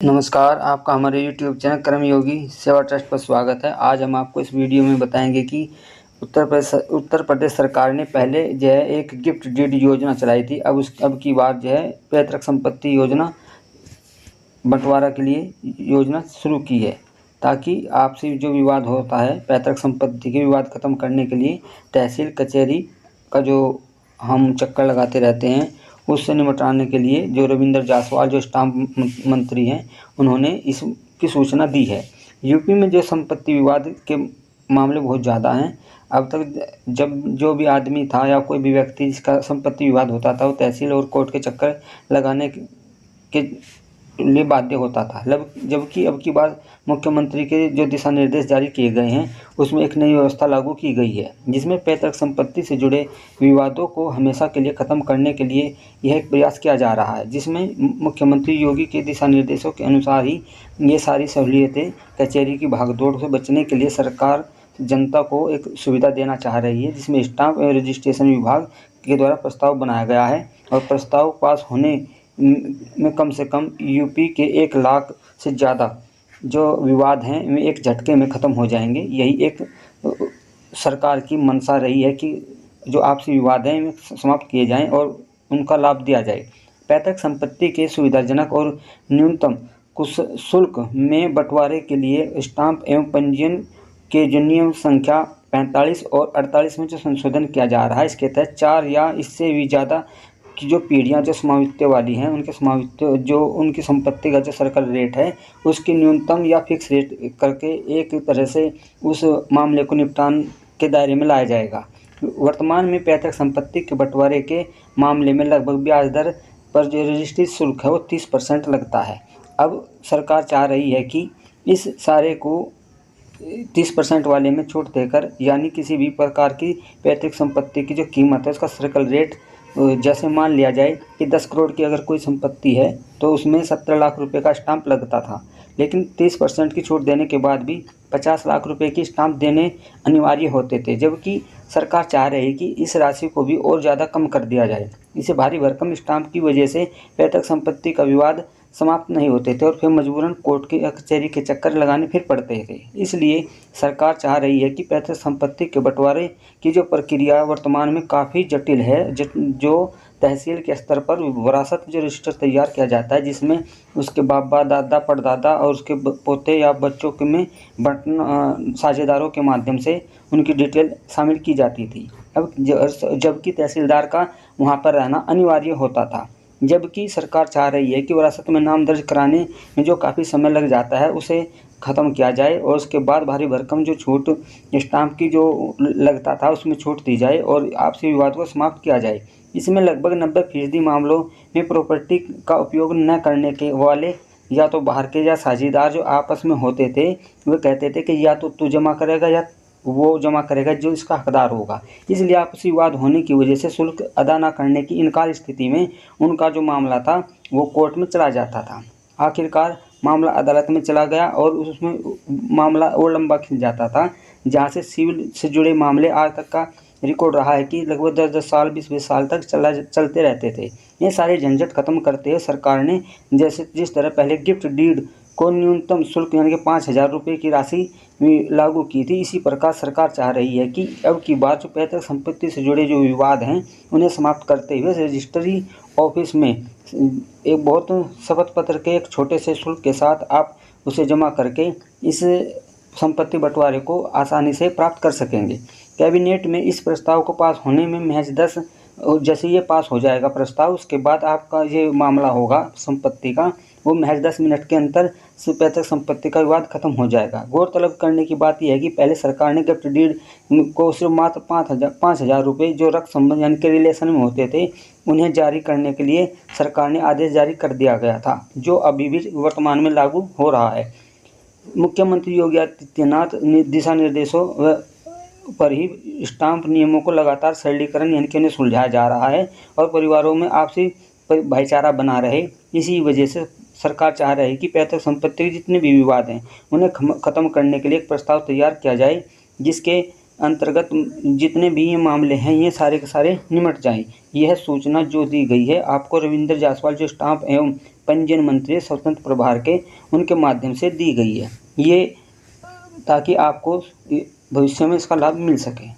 नमस्कार, आपका हमारे YouTube चैनल कर्मयोगी सेवा ट्रस्ट पर स्वागत है। आज हम आपको इस वीडियो में बताएंगे कि उत्तर प्रदेश सरकार ने पहले जो है एक गिफ्ट डीड योजना चलाई थी। अब की बार जो है पैतृक संपत्ति योजना बंटवारा के लिए योजना शुरू की है, ताकि आपसी जो विवाद होता है पैतृक संपत्ति के विवाद खत्म करने के लिए तहसील कचहरी का जो हम चक्कर लगाते रहते हैं उससे निपटाने के लिए जो रविंद्र जायसवाल जो स्टाम्प मंत्री हैं उन्होंने इसकी सूचना दी है। यूपी में जो संपत्ति विवाद के मामले बहुत ज़्यादा हैं। अब तक जब जो भी आदमी था या कोई भी व्यक्ति जिसका संपत्ति विवाद होता था वो तहसील और कोर्ट के चक्कर लगाने के लिए बाध्य होता था। जबकि अब की बार मुख्यमंत्री के जो दिशा निर्देश जारी किए गए हैं उसमें एक नई व्यवस्था लागू की गई है, जिसमें पैतृक संपत्ति से जुड़े विवादों को हमेशा के लिए ख़त्म करने के लिए यह एक प्रयास किया जा रहा है, जिसमें मुख्यमंत्री योगी के दिशा निर्देशों के अनुसार ही ये सारी सहूलियतें कचहरी की भागदौड़ से बचने के लिए सरकार जनता को एक सुविधा देना चाह रही है, जिसमें स्टाम्प एवं रजिस्ट्रेशन विभाग के द्वारा प्रस्ताव बनाया गया है और प्रस्ताव पास होने में कम से कम यूपी के 1 लाख से ज़्यादा जो विवाद हैं वे एक झटके में ख़त्म हो जाएंगे। यही एक सरकार की मंशा रही है कि जो आपसी विवाद हैं वे समाप्त किए जाएं और उनका लाभ दिया जाए। पैतृक संपत्ति के सुविधाजनक और न्यूनतम शुल्क में बंटवारे के लिए स्टाम्प एवं पंजीयन के जो नियम संख्या 45 और 48 में जो संशोधन किया जा रहा है, इसके तहत 4 या इससे भी ज़्यादा की जो पीढ़ियाँ जो समावित्य वाली हैं उनके समावित्य जो उनकी संपत्ति का जो सर्कल रेट है उसकी न्यूनतम या फिक्स रेट करके एक तरह से उस मामले को निपटान के दायरे में लाया जाएगा। वर्तमान में पैतृक संपत्ति के बंटवारे के मामले में लगभग ब्याज दर पर जो रजिस्ट्री शुल्क है वो 30% लगता है। अब सरकार चाह रही है कि इस सारे को 30% वाले में छूट देकर, यानी किसी भी प्रकार की पैतृक संपत्ति की जो कीमत है उसका सर्कल रेट, जैसे मान लिया जाए कि 10 करोड़ की अगर कोई संपत्ति है तो उसमें 17 लाख रुपए का स्टाम्प लगता था, लेकिन 30% की छूट देने के बाद भी 50 लाख रुपए की स्टाम्प देने अनिवार्य होते थे। जबकि सरकार चाह रही है कि इस राशि को भी और ज़्यादा कम कर दिया जाए। इसे भारी भरकम स्टाम्प की वजह से पैतृक संपत्ति का विवाद समाप्त नहीं होते थे और फिर मजबूरन कोर्ट के कचहरी के चक्कर लगाने फिर पड़ते थे। इसलिए सरकार चाह रही है कि पैतृक संपत्ति के बंटवारे की जो प्रक्रिया वर्तमान में काफ़ी जटिल है, जो तहसील के स्तर पर विरासत जो रजिस्टर तैयार किया जाता है, जिसमें उसके बाबा दादा परदादा और उसके पोते या बच्चों के में साझेदारों के माध्यम से उनकी डिटेल शामिल की जाती थी। अब जबकि तहसीलदार का वहाँ पर रहना अनिवार्य होता था। जबकि सरकार चाह रही है कि विरासत में नाम दर्ज कराने में जो काफ़ी समय लग जाता है उसे ख़त्म किया जाए और उसके बाद भारी भरकम जो छूट स्टाम्प की जो लगता था उसमें छूट दी जाए और आपसी विवाद को समाप्त किया जाए। इसमें लगभग 90% मामलों में प्रॉपर्टी का उपयोग न करने के वाले या तो बाहर के या साझेदार जो आपस में होते थे वे कहते थे कि या तो तू जमा करेगा या वो जमा करेगा जो इसका हकदार होगा। इसलिए आपसी विवाद होने की वजह से शुल्क अदा न करने की इनकार स्थिति में उनका जो मामला था वो कोर्ट में चला जाता था। आखिरकार मामला अदालत में चला गया और उसमें मामला और लंबा खिंच जाता था, जहाँ से सिविल से जुड़े मामले आज तक का रिकॉर्ड रहा है कि लगभग 10-10 साल 20-20 साल तक चलते रहते थे। ये सारे झंझट खत्म करते हुए सरकार ने जिस तरह पहले गिफ्ट डीड को न्यूनतम शुल्क यानी कि 5,000 रुपये की राशि लागू की थी, इसी प्रकार सरकार चाह रही है कि अब की बार जो पैतृक संपत्ति से जुड़े जो विवाद हैं उन्हें समाप्त करते हुए रजिस्ट्री ऑफिस में एक बहुत शपथ पत्र के एक छोटे से शुल्क के साथ आप उसे जमा करके इस संपत्ति बंटवारे को आसानी से प्राप्त कर सकेंगे। कैबिनेट में इस प्रस्ताव को पास होने में महज 10 जैसे ये पास हो जाएगा प्रस्ताव, उसके बाद आपका ये मामला होगा संपत्ति का वो महज 10 मिनट के अंतर से पैतृक संपत्ति का विवाद खत्म हो जाएगा। गौरतलब करने की बात यह है कि पहले सरकार ने गिफ्ट डीड को सिर्फ मात्र 5,000 रुपये जो रक्त संबंध यानी कि रिलेशन में होते थे उन्हें जारी करने के लिए सरकार ने आदेश जारी कर दिया गया था, जो अभी भी वर्तमान में लागू हो रहा है। मुख्यमंत्री योगी आदित्यनाथ दिशा निर्देशों पर ही स्टाम्प नियमों को लगातार सरलीकरण यानी कि उन्हें सुलझाया जा रहा है और परिवारों में आपसी भाईचारा बना रहे। इसी वजह से सरकार चाह रही है कि पैतृक संपत्ति के जितने भी विवाद हैं उन्हें ख़त्म करने के लिए एक प्रस्ताव तैयार किया जाए, जिसके अंतर्गत जितने भी ये मामले हैं ये सारे के सारे निमट जाएं। यह सूचना जो दी गई है आपको रविंद्र जायसवाल जो स्टाम्प एवं पंजीयन मंत्री स्वतंत्र प्रभार के उनके माध्यम से दी गई है, ये ताकि आपको भविष्य में इसका लाभ मिल सके।